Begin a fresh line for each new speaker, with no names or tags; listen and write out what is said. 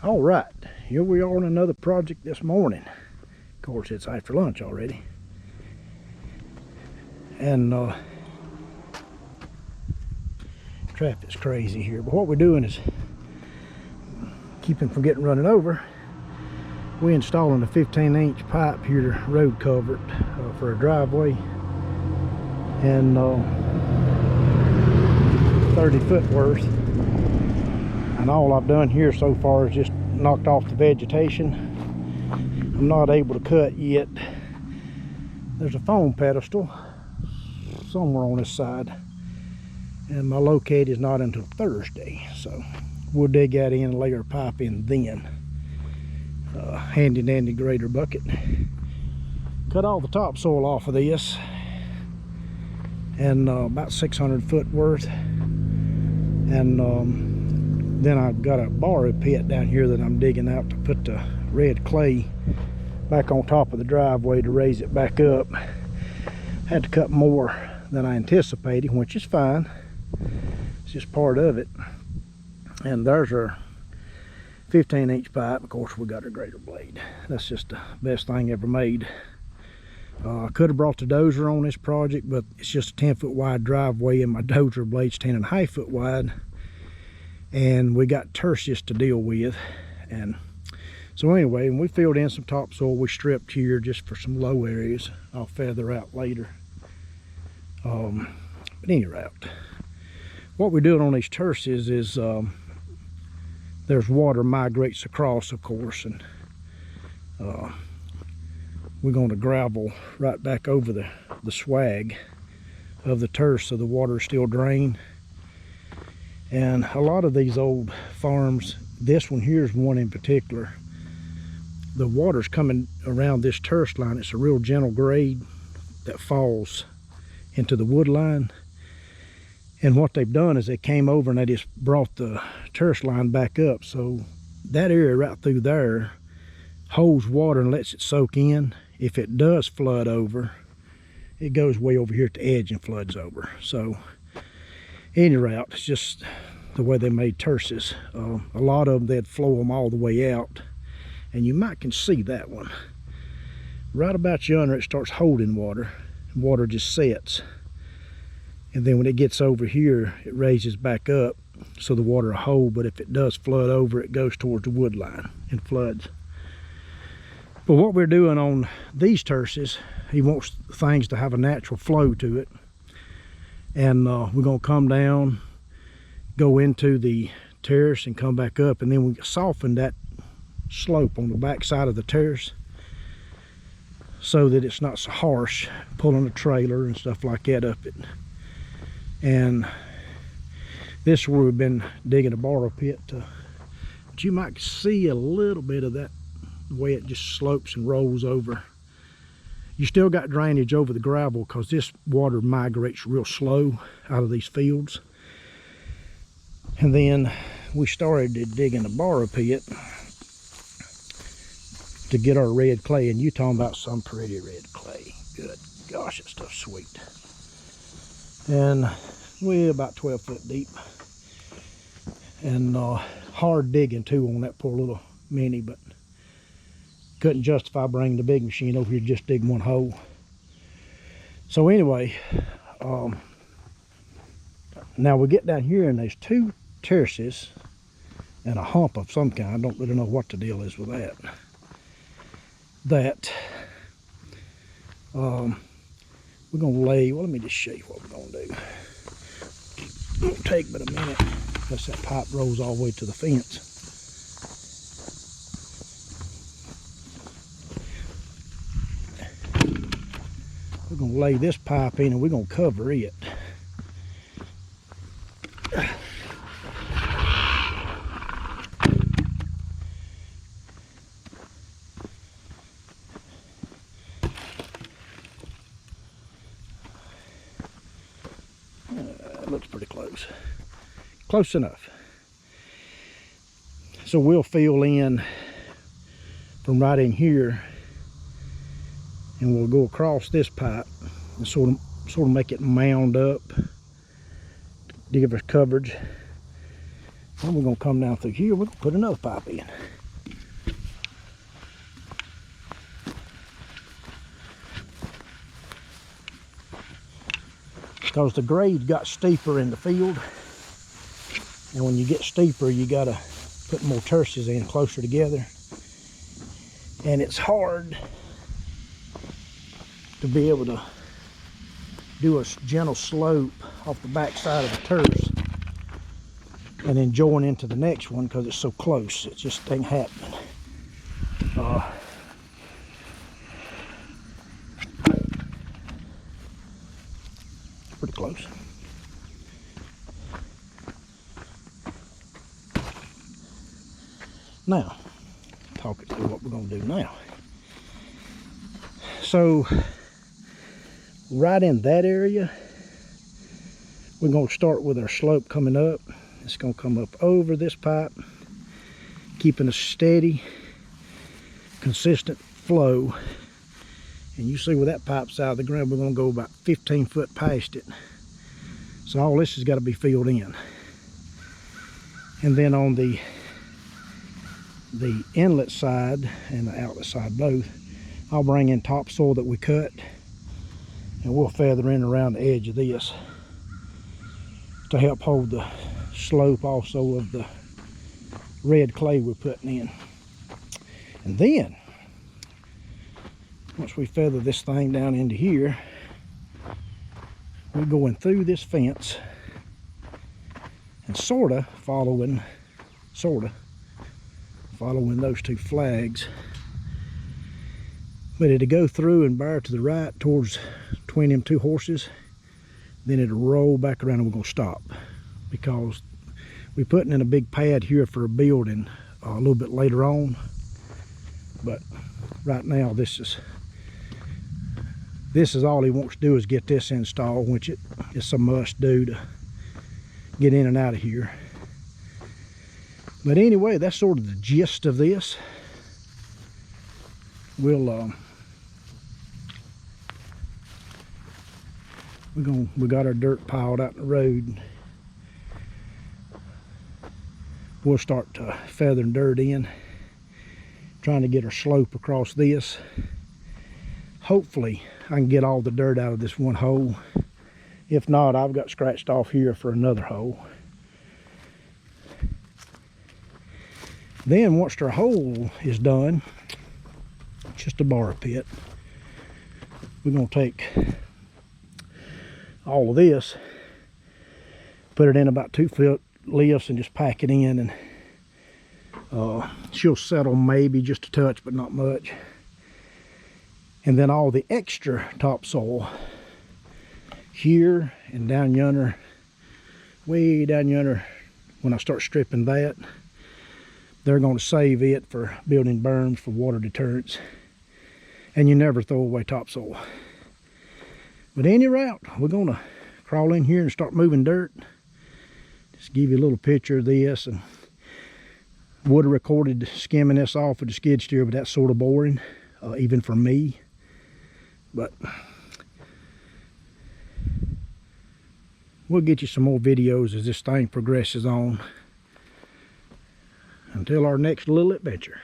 All right, here we are on another project this morning. Of course, it's after lunch already. And traffic's crazy here. But what we're doing is keeping from getting running over. We're installing a 15-inch pipe here to road culvert for a driveway. And 30 foot worth. And all I've done here so far is just knocked off the vegetation. I'm not able to cut yet. There's a foam pedestal somewhere on this side, and my locate is not until Thursday, so we'll dig that in and lay our pipe in then. Handy dandy grader bucket. Cut all the topsoil off of this, and about 600 foot worth. And then I've got a borrow pit down here that I'm digging out to put the red clay back on top of the driveway to raise it back up. Had to cut more than I anticipated, which is fine. It's just part of it. And there's our 15-inch pipe. Of course, we got our grater blade. That's just the best thing ever made. I could have brought the dozer on this project, but it's just a 10-foot wide driveway, and my dozer blade's 10.5 foot wide. And we got tertius to deal with. And so anyway, when we filled in some topsoil, we stripped here just for some low areas. I'll feather out later. But any route, what we're doing on these tertius is there's water migrates across, of course, and we're going to gravel right back over the swag of the tertius so the water still drain. And a lot of these old farms, this one here is one in particular, the water's coming around this tertius line. It's a real gentle grade that falls into the wood line. And what they've done is they came over and they just brought the tertius line back up. So that area right through there holds water and lets it soak in. If it does flood over, it goes way over here at the edge and floods over. So any route, it's just the way they made tertius. A lot of them, they'd flow them all the way out, and you might can see that one right about yonder. It starts holding water, and water just sets, and then when it gets over here, it raises back up so the water will hold. But if it does flood over, it goes towards the wood line and floods. But what we're doing on these tertius, he wants things to have a natural flow to it. And we're going to come down, go into the terrace and come back up, and then we soften that slope on the back side of the terrace so that it's not so harsh pulling a trailer and stuff like that up it. And this is where we've been digging a borrow pit, but you might see a little bit of that, the way it just slopes and rolls over. You still got drainage over the gravel because this water migrates real slow out of these fields. And then we started digging a borrow pit to get our red clay. And you talking about some pretty red clay. Good gosh, that stuff's sweet. And we're about 12 foot deep. And hard digging too on that poor little mini, but couldn't justify bringing the big machine over here to just dig one hole. So anyway, now we get down here and there's two tertius and a hump of some kind. I don't really know what the deal is with that. We're gonna lay, well, let me just show you what we're gonna do. It won't take but a minute because that pipe rolls all the way to the fence. We're going to lay this pipe in and we're going to cover it. Looks pretty close. Close enough. So we'll fill in from right in here, and we'll go across this pipe and sort of make it mound up to give us coverage. Then we're going to come down through here. We're going to put another pipe in. because the grade got steeper in the field, and when you get steeper you got to put more terraces in closer together, and it's hard to be able to do a gentle slope off the back side of the terrace and then join into the next one because it's so close. It just ain't happening. Pretty close. Now, talk it through what we're going to do now. So, right in that area, we're going to start with our slope coming up. It's going to come up over this pipe, keeping a steady, consistent flow. And you see where that pipe's out of the ground, we're going to go about 15 foot past it. So all this has got to be filled in. And then on the inlet side and the outlet side both, I'll bring in topsoil that we cut, and we'll feather in around the edge of this to help hold the slope also of the red clay we're putting in. And then once we feather this thing down into here, we're going through this fence and sort of following those two flags. But it'll go through and bear to the right towards between them two horses, then it'll roll back around and we're going to stop, because we're putting in a big pad here for a building a little bit later on. But right now this is all he wants to do, is get this installed, which it's a must do to get in and out of here. But anyway, that's sort of the gist of this. We got our dirt piled out in the road. We'll start feathering dirt in, trying to get our slope across this. Hopefully I can get all the dirt out of this one hole. If not, I've got scratched off here for another hole. Then once our hole is done, it's just a bar pit, we're going to take all of this, put it in about 2 foot lifts and just pack it in, and she'll settle maybe just a touch, but not much. And then all the extra topsoil here and down yonder, way down yonder, when I start stripping that, they're going to save it for building berms for water deterrents. And you never throw away topsoil. But any route, we're going to crawl in here and start moving dirt. Just give you a little picture of this, and would have recorded skimming this off with the skid steer, but that's sort of boring, even for me. But we'll get you some more videos as this thing progresses on. Until our next little adventure.